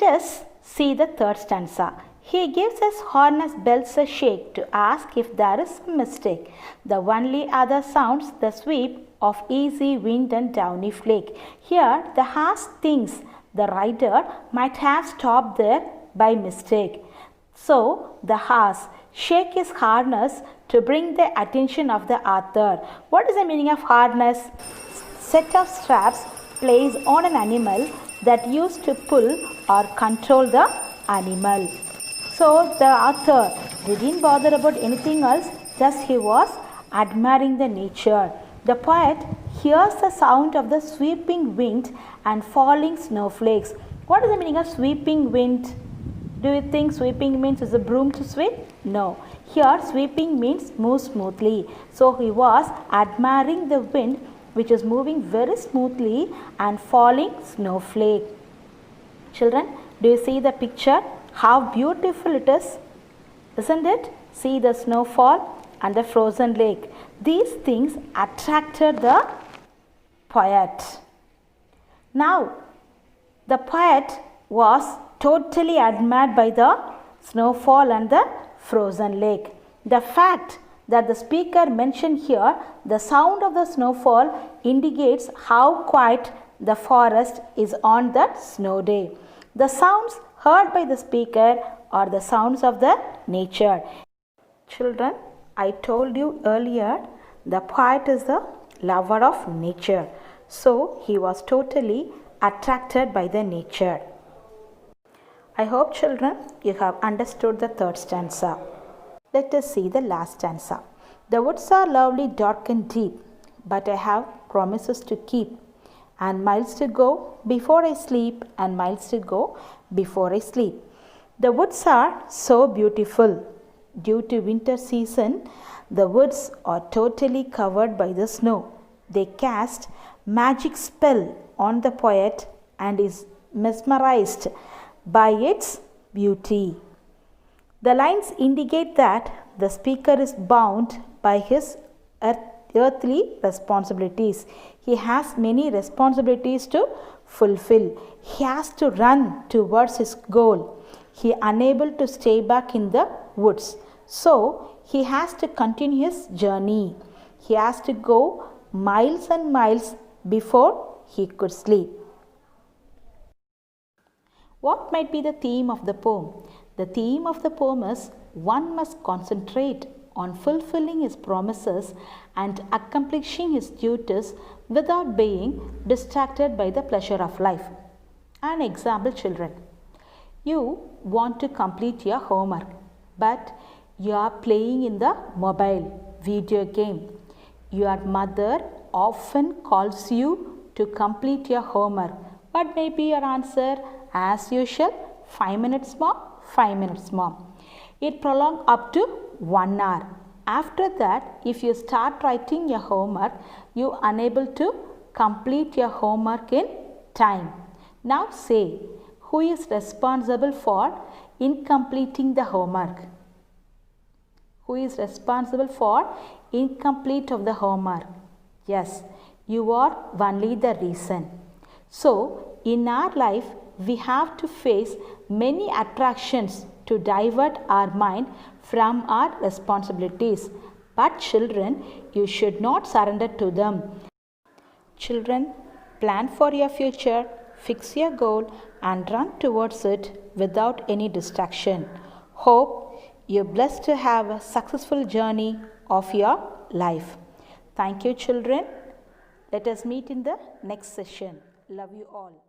Let us see the third stanza. He gives his harness bells a shake to ask if there is a mistake. The only other sounds the sweep of easy wind and downy flake. Here the horse thinks the rider might have stopped there by mistake. So the horse shake his harness to bring the attention of the author. What is the meaning of harness? Set of straps placed on an animal that used to pull or control the animal. So the author didn't bother about anything else, just he was admiring the nature. The poet hears the sound of the sweeping wind and falling snowflakes. What is the meaning of sweeping wind? Do you think sweeping means is a broom to sweep? No. Here sweeping means move smoothly. So he was admiring the wind which is moving very smoothly and falling snowflake. Children, do you see the picture? How beautiful it is, isn't it? See the snowfall and the frozen lake. These things attracted the poet. Now, the poet was totally admired by the snowfall and the frozen lake. The fact that the speaker mentioned here, the sound of the snowfall indicates how quiet the forest is on that snow day. The sounds heard by the speaker are the sounds of the nature. Children, I told you earlier, the poet is the lover of nature. So he was totally attracted by the nature. I hope children you have understood the third stanza. Let us see the last stanza. The woods are lovely, dark and deep, but I have promises to keep, and miles to go before I sleep, and miles to go before I sleep. The woods are so beautiful. Due to winter season, the woods are totally covered by the snow. They cast magic spell on the poet and is mesmerized by its beauty. The lines indicate that the speaker is bound by his earthly responsibilities. He has many responsibilities to fulfill. He has to run towards his goal. He is unable to stay back in the woods. So, he has to continue his journey. He has to go miles and miles before he could sleep. What might be the theme of the poem? The theme of the poem is one must concentrate on fulfilling his promises and accomplishing his duties without being distracted by the pleasure of life. An example, children. You want to complete your homework, but you are playing in the mobile video game. Your mother often calls you to complete your homework. What may be your answer? As usual, 5 minutes more, 5 minutes more. It prolongs up to 1 hour. After that, if you start writing your homework, you are unable to complete your homework in time. Now say, who is responsible for incompleting the homework? Who is responsible for incomplete of the homework? Yes, you are only the reason. So, in our life, we have to face many attractions to divert our mind from our responsibilities. But children, you should not surrender to them. Children, plan for your future, fix your goal and run towards it without any distraction. Hope you're blessed to have a successful journey of your life. Thank you, children. Let us meet in the next session. Love you all.